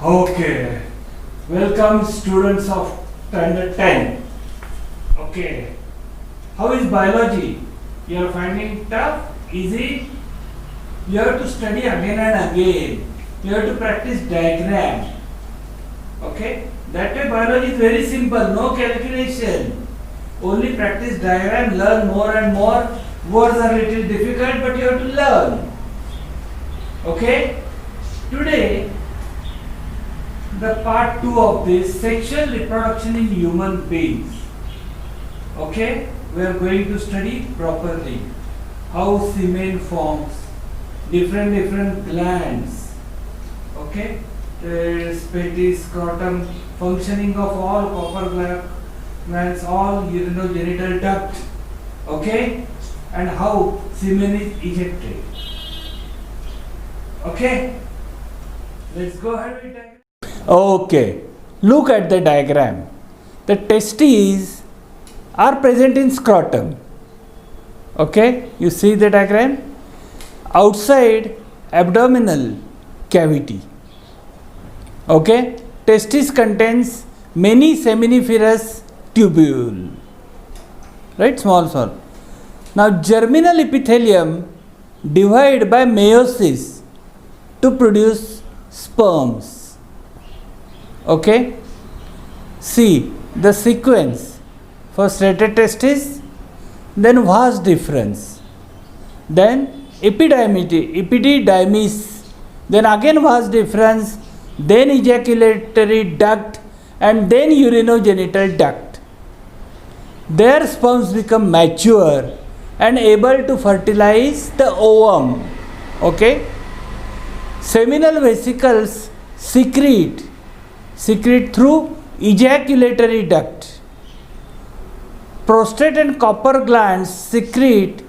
Okay, welcome students of standard 10. Okay, how is biology? You are finding tough, easy? You have to study again and again. You have to practice diagram. Okay, that way biology is very simple, no calculation. Only practice diagram, learn more and more. Words are little difficult, but you have to learn. Okay, today the part 2 of this sexual reproduction in human beings. Okay, we are going to study properly how semen forms, different glands. Okay, penis, scrotum, functioning of all copper glands, all urinogenital duct. Okay, and how semen is ejected. Okay, let's go ahead with that. Okay, look at the diagram. The testes are present in scrotum. Okay, you see the diagram? Outside abdominal cavity. Okay, testis contains many seminiferous tubule. Right, small. Now germinal epithelium divide by meiosis to produce sperms. Okay, see the sequence. First serrated testis, then vas deferens, then epididymis, then again vas deferens, then ejaculatory duct, and then urinogenital duct. Their sperms become mature and able to fertilize the ovum. Okay, seminal vesicles secrete through ejaculatory duct. Prostate and copper glands secrete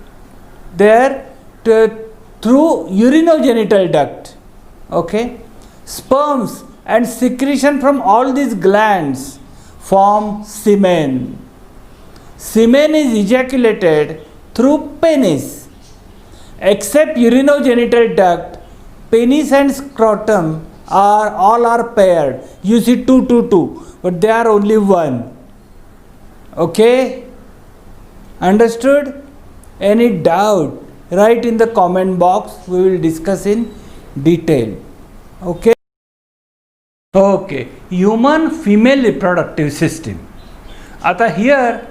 there through urinogenital duct. Okay, sperms and secretion from all these glands form semen. Semen is ejaculated through penis. Except urinogenital duct, penis and scrotum are paired. You see 2, but they are only one. Okay, understood? Any doubt? Write in the comment box. We will discuss in detail. Okay. Okay, human female reproductive system. आता here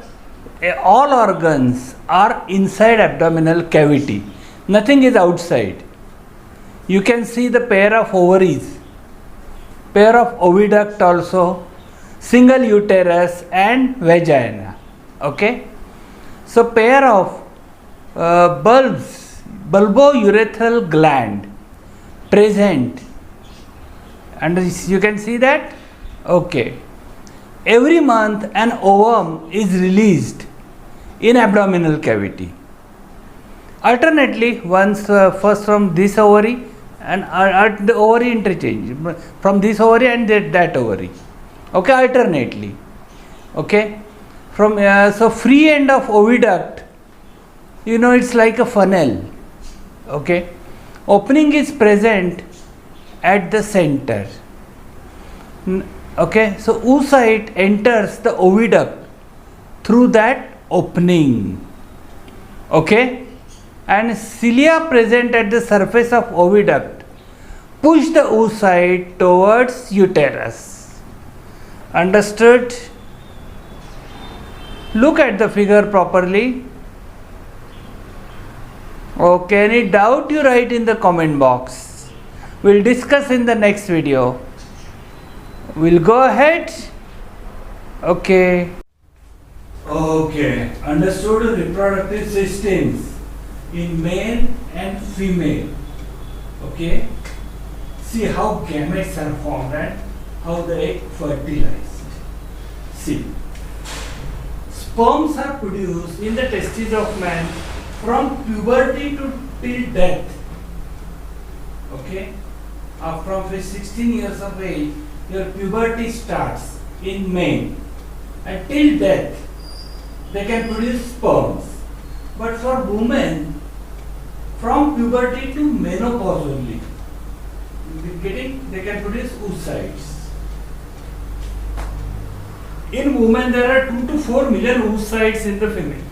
all organs are inside abdominal cavity. Nothing is outside. You can see the pair of ovaries, pair of oviduct also, single uterus and vagina. Okay, so pair of bulbourethral gland present, and you can see that. Okay, every month an ovum is released in abdominal cavity. Alternately, once first from this ovary and the ovary interchange from this ovary and that ovary. Okay, alternately. Okay, from so free end of oviduct, it's like a funnel. Okay, opening is present at the center. Okay, so oocyte enters the oviduct through that opening. Okay, and cilia present at the surface of oviduct push the oocyte towards uterus. Understood? Look at the figure properly. Okay, any doubt you write in the comment box. We'll discuss in the next video. We'll go ahead. Okay. Okay, understood reproductive systems in male and female. Okay, see how gametes are formed and how the egg fertilized. See, sperms are produced in the testes of man from puberty to till death. Okay, from 16 years of age, your puberty starts in male, and till death they can produce sperms. But for women, from puberty to menopause only. they can produce oocytes. In women, there are 2 to 4 million oocytes in the female.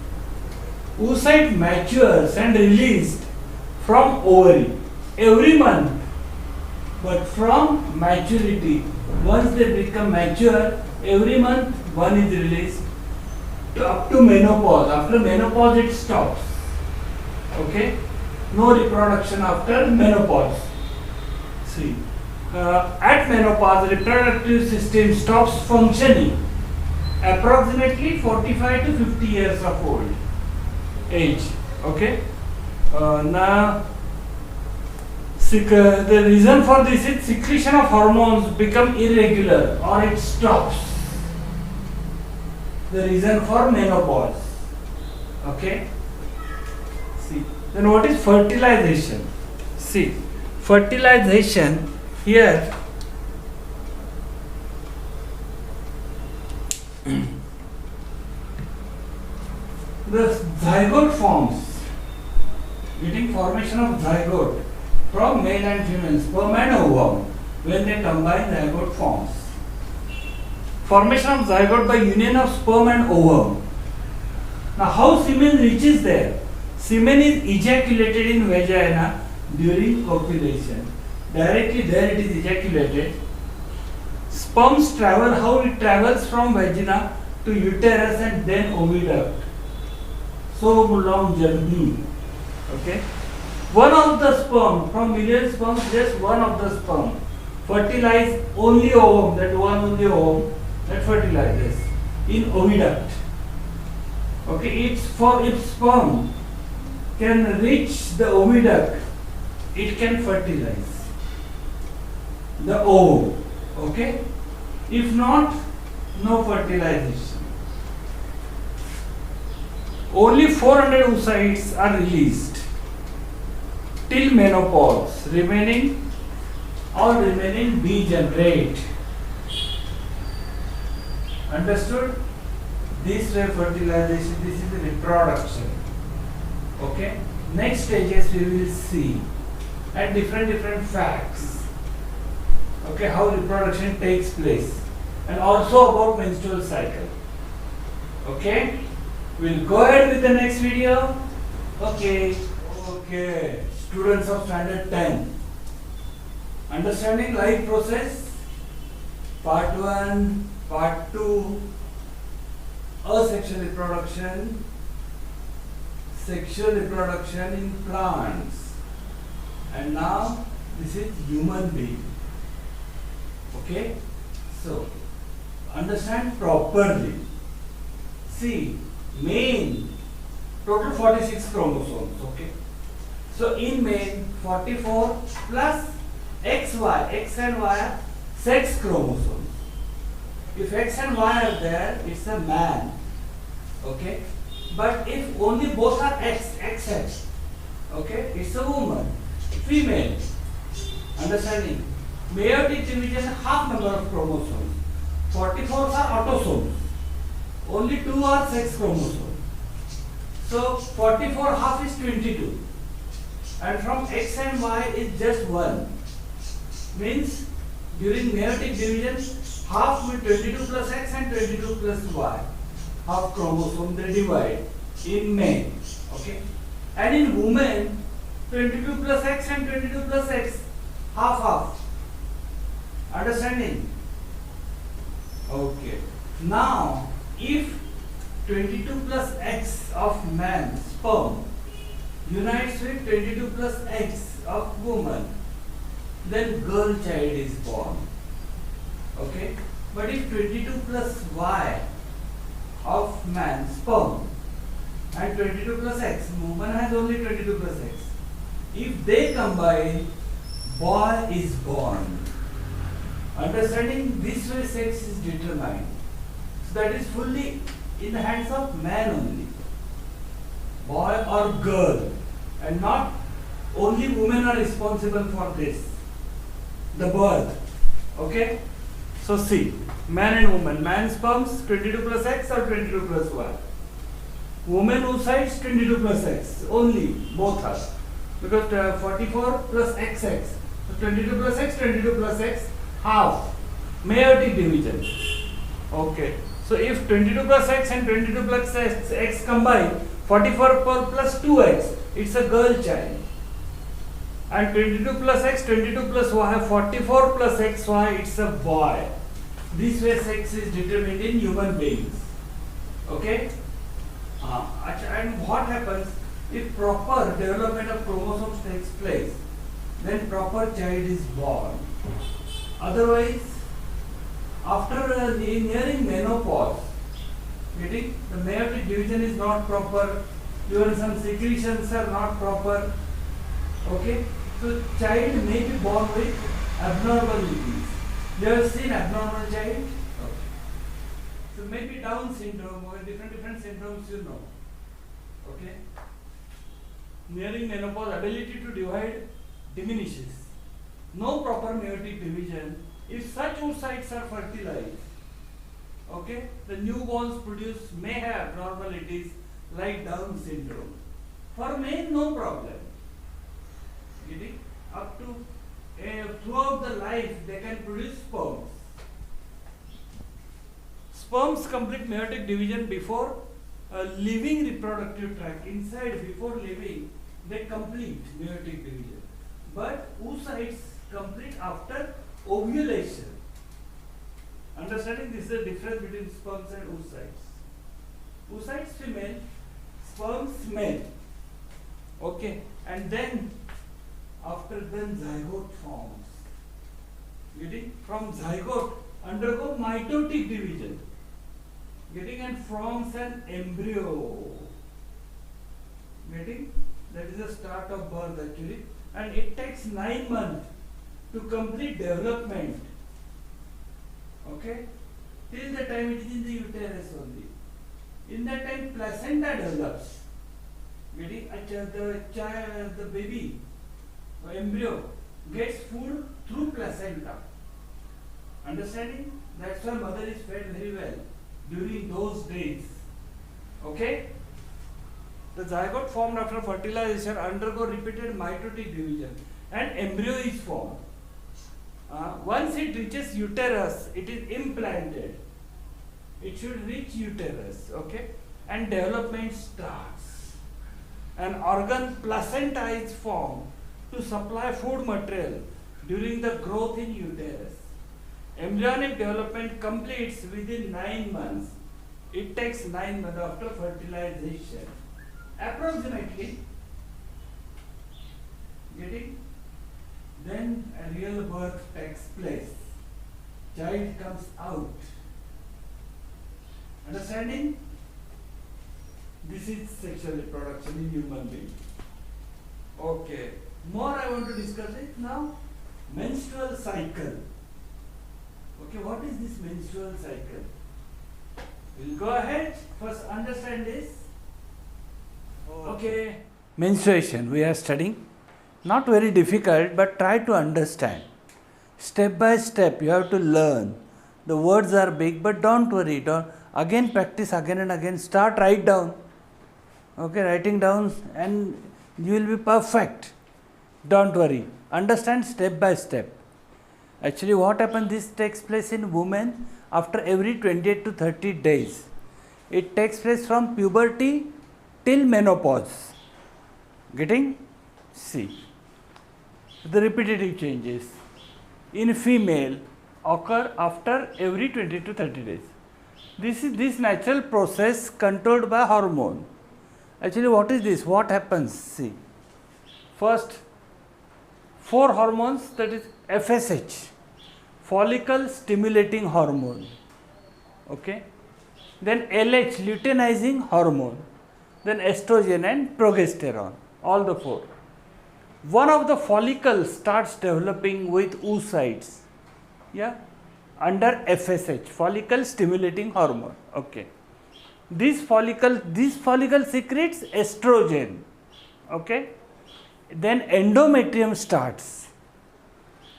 Oocyte matures and released from ovary every month, but from maturity, once they become mature, every month one is released to up to menopause. After menopause, it stops. Okay, no reproduction after menopause. See, at menopause, reproductive system stops functioning. Approximately 45 to 50 years of old age. Okay. Now, the reason for this is secretion of hormones become irregular or it stops. The reason for menopause. Okay. See. Then what is fertilization? See, fertilization here. The zygote forms, getting formation of zygote from male and female sperm and ovum. When they combine, zygote forms. Formation of zygote by union of sperm and ovum. Now, how semen reaches there? Semen is ejaculated in vagina during copulation. Directly there it is ejaculated. Sperms travel, how it travels from vagina to uterus and then oviduct. So long journey. Okay. One of the sperm, from million sperms, just one of the sperm fertilize only ovum, that one only ovum that fertilizes in oviduct. Okay, if sperm can reach the oviduct, it can fertilize the ovum. Okay, if not, no fertilization. Only 400 oocytes are released till menopause, remaining degenerate. Understood? This way fertilization, this is the reproduction. Okay. Next stages we will see at different facts. Okay, how reproduction takes place, and also about menstrual cycle. Okay. We'll go ahead with the next video. Okay. Students of standard 10. Understanding life process. Part 1, Part 2. Asexual reproduction. Sexual reproduction in plants. And now this is human being. Okay. So understand properly. See. Main, total 46 chromosomes, okay. So in main 44 plus XY, X and Y are sex chromosomes. If X and Y are there, it's a man, okay. But if only both are XX, okay, it's a woman, female. Understanding? Meiotic division, half number of chromosomes. 44s are autosomes. Only 2 are sex chromosomes. So 44 half is 22. And from X and Y is just 1. Means during meiotic division, half will 22 plus X and 22 plus Y. Half chromosome they divide in male. Okay. And in women, 22 plus X and 22 plus X, half. Understanding? Okay. Now, if 22 plus X of man sperm unites with 22 plus X of woman, then girl child is born. Okay. But if 22 plus Y of man sperm and 22 plus X, woman has only 22 plus X. If they combine, boy is born. Understanding? This way sex is determined. So that is fully in the hands of man only. Boy or girl. And not only women are responsible for this. The birth. Okay? So see, man and woman. Man sperms 22 plus X or 22 plus Y. Woman oocytes 22 plus X. Only. Both are. Because 44 plus XX. So 22 plus x, 22 plus x, half. Meiotic division. Okay. So if 22 plus x and 22 plus x combine, 44 plus 2x, it's a girl child. And 22 plus x, 22 plus y, 44 plus xy, it's a boy. This way sex is determined in human beings. Okay? And what happens if proper development of chromosomes takes place? Then proper child is born. Otherwise, after nearing menopause, getting the meiotic division is not proper, your some secretions are not proper. Okay? So child may be born with abnormalities. You have seen abnormal child? Okay. So maybe Down syndrome or different syndromes you know. Okay? Nearing menopause, ability to divide diminishes. No proper meiotic division. If such oocytes are fertilized, okay, the newborns produced may have abnormalities like Down syndrome. For men, no problem. Getting up to throughout the life, they can produce sperms. Sperms complete meiotic division before leaving reproductive tract. Inside, before leaving, they complete meiotic division. But oocytes complete after ovulation. Understanding this is the difference between sperms and oocytes. Oocytes female, sperms male. Okay, and then after then zygote forms. Getting from zygote undergo mitotic division. Getting and forms an embryo. Getting that is the start of birth actually, and it takes 9 months to complete development. Okay, till the time it is in the uterus only. In that time placenta develops. Getting the baby or embryo gets food through placenta. Understanding? That's why mother is fed very well during those days. Okay? The zygote formed after fertilization undergo repeated mitotic division and embryo is formed. Once it reaches uterus, it is implanted. It should reach uterus, okay? And development starts. An organ placenta is formed to supply food material during the growth in uterus. Embryonic development completes within 9 months. It takes 9 months after fertilization. Approximately, getting, then a real birth takes place. Child comes out. Understanding? This is sexual reproduction in human being. Okay. More I want to discuss it now. Menstrual cycle. Okay, what is this menstrual cycle? We'll go ahead. First understand this. Okay. Menstruation we are studying. Not very difficult, but try to understand. Step by step you have to learn. The words are big, but don't worry. Don't again practice again and again. Start write down. Okay, writing down and you will be perfect. Don't worry. Understand step by step. Actually what happens, this takes place in women after every 28 to 30 days. It takes place from puberty till menopause. Getting? See. The repetitive changes in female occur after every 20 to 30 days. This natural process controlled by hormone. Actually what is this? What happens? See. First, 4 hormones, that is FSH, follicle stimulating hormone. Okay. Then LH, luteinizing hormone. Then estrogen and progesterone. All the 4. One of the follicles starts developing with oocytes. Yeah. Under FSH, follicle stimulating hormone. Okay. This follicle secretes estrogen. Okay. Then endometrium starts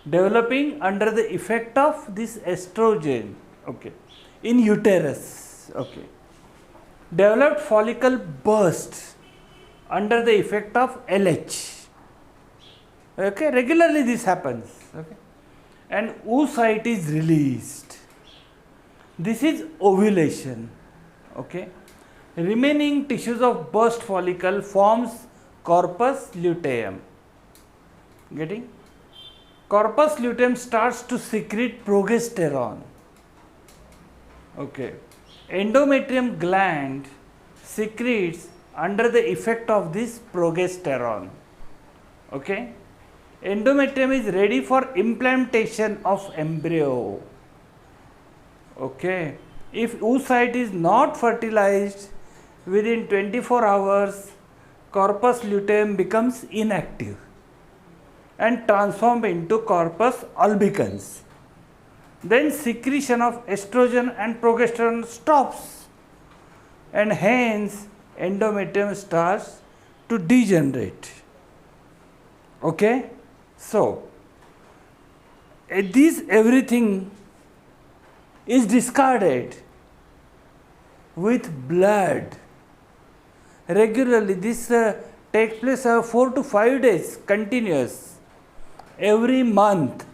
developing under the effect of this estrogen. Okay. In uterus. Okay. Developed follicle bursts under the effect of LH. Okay, regularly this happens. Okay, and oocyte is released. This is ovulation. Okay, remaining tissues of burst follicle forms corpus luteum. Getting? Corpus luteum starts to secrete progesterone. Okay, endometrium gland secretes under the effect of this progesterone. Okay, endometrium is ready for implantation of embryo. Okay, if oocyte is not fertilized within 24 hours, corpus luteum becomes inactive and transformed into corpus albicans. Then secretion of estrogen and progesterone stops, and hence endometrium starts to degenerate. Okay, so this everything is discarded with blood regularly. This takes place 4 to 5 days continuous every month.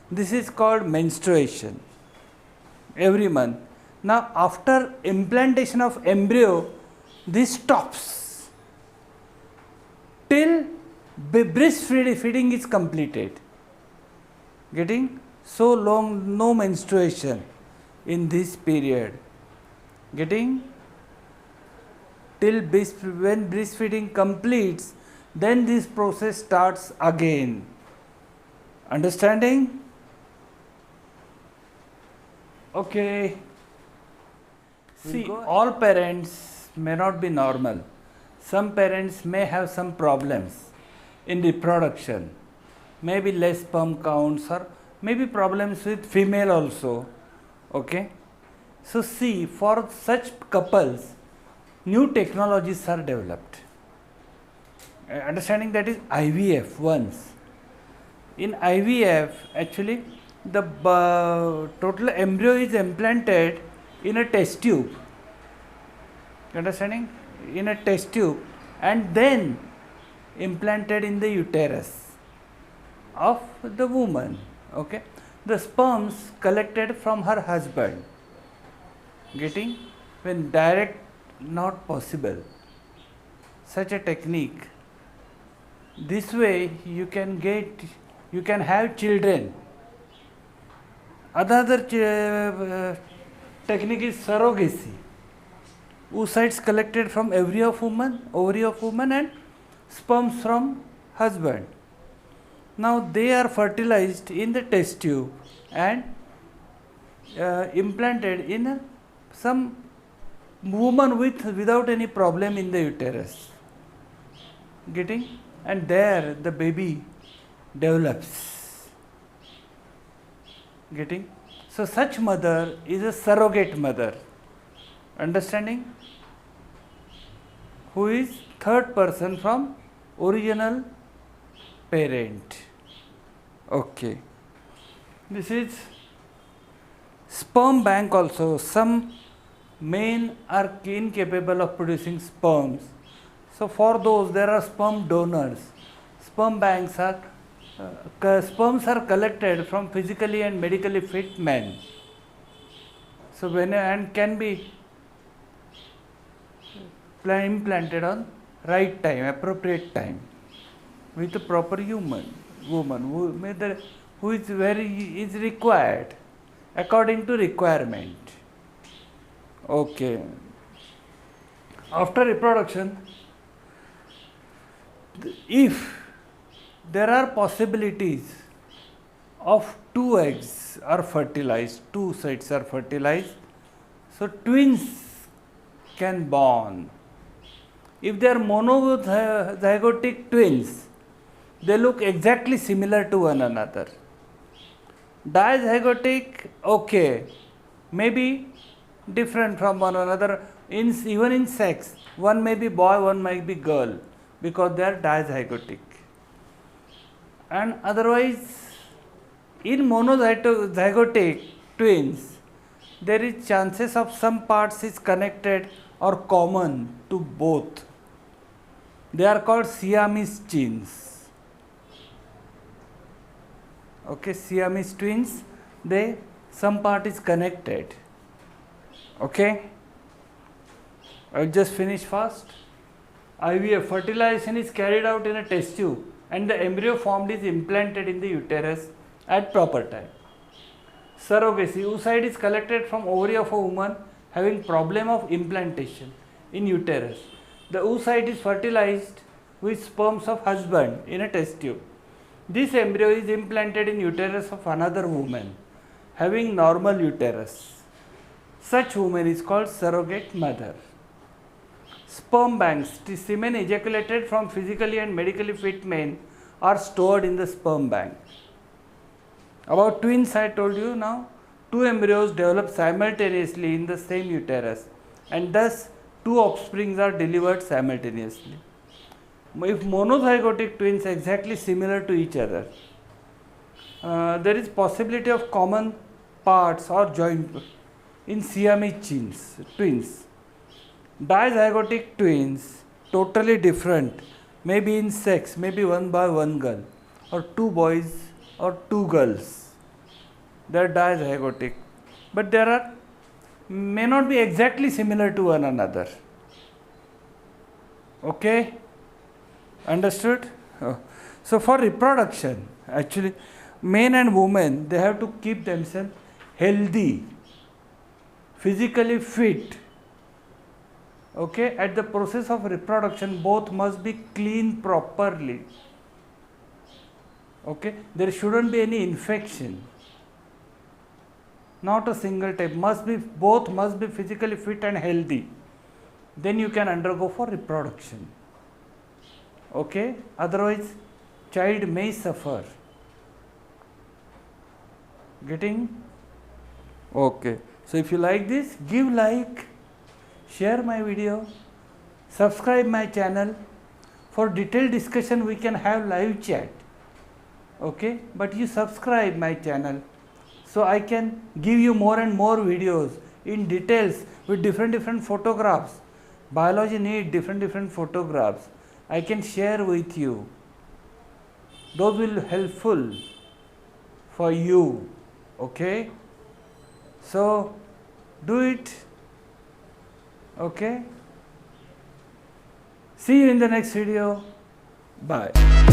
This is called menstruation every month. Now after implantation of embryo, this stops till breastfeeding is completed. Getting? So long no menstruation in this period. Getting? Till when breastfeeding completes, then this process starts again. Understanding? Okay. See, all parents may not be normal. Some parents may have some problems in reproduction. Maybe less sperm counts, or maybe problems with female also. Okay. So see, for such couples, new technologies are developed. Understanding that is IVF once. In IVF, actually, the total embryo is implanted in a test tube. Understanding? In a test tube, and then implanted in the uterus of the woman. Okay, the sperms collected from her husband. Getting? When direct not possible, such a technique. This way you can have children. Another technique is surrogacy. Oocytes collected from ovary of woman and sperms from husband. Now they are fertilized in the test tube and implanted in some woman without any problem in the uterus. Getting? And there the baby develops. Getting? So such mother is a surrogate mother. Understanding? Who is third person from original parent. Okay. This is sperm bank also. Some men are incapable of producing sperms. So for those there are sperm donors. Sperm banks are sperms are collected from physically and medically fit men. So when and can be implanted on right time, appropriate time, with a proper woman who is required according to requirement. Okay. After reproduction, if there are possibilities of 2 eggs are fertilized, 2 oocytes are fertilized, so twins can born. If they are monozygotic twins, they look exactly similar to one another. Dizygotic, okay, maybe different from one another. Even in sex, one may be boy, one might be girl, because they are dizygotic. And otherwise, in monozygotic twins, there is chances of some parts is connected or common to both. They are called Siamese genes. Okay, Siamese twins, they some part is connected. Okay, I'll just finish fast. IVF, fertilization is carried out in a test tube and the embryo formed is implanted in the uterus at proper time. Surrogacy, oocyte is collected from ovary of a woman having problem of implantation in uterus. The oocyte is fertilized with sperms of husband in a test tube. This embryo is implanted in uterus of another woman having normal uterus. Such woman is called surrogate mother. Sperm banks, semen ejaculated from physically and medically fit men are stored in the sperm bank. About twins, I told you now, two embryos develop simultaneously in the same uterus and thus two offsprings are delivered simultaneously. If monozygotic twins exactly similar to each other, there is possibility of common parts or joint in Siamese twins. Dizygotic twins, totally different, maybe in sex, maybe one boy, one girl, or two boys or two girls. They are dizygotic, but there are may not be exactly similar to one another. Okay, understood? So for reproduction, actually, men and women, they have to keep themselves healthy, physically fit. Okay, at the process of reproduction, both must be clean properly. Okay, there shouldn't be any infection. Not a single type. Both must be physically fit and healthy. Then you can undergo for reproduction. Okay, otherwise child may suffer. Getting? Okay. So if you like this, give like, share my video, subscribe my channel. For detailed discussion we can have live chat. Okay, but you subscribe my channel so I can give you more and more videos in details with different photographs. Biology need different photographs. I can share with you. Those will be helpful for you. Okay, so do it. Okay, see you in the next video. Bye.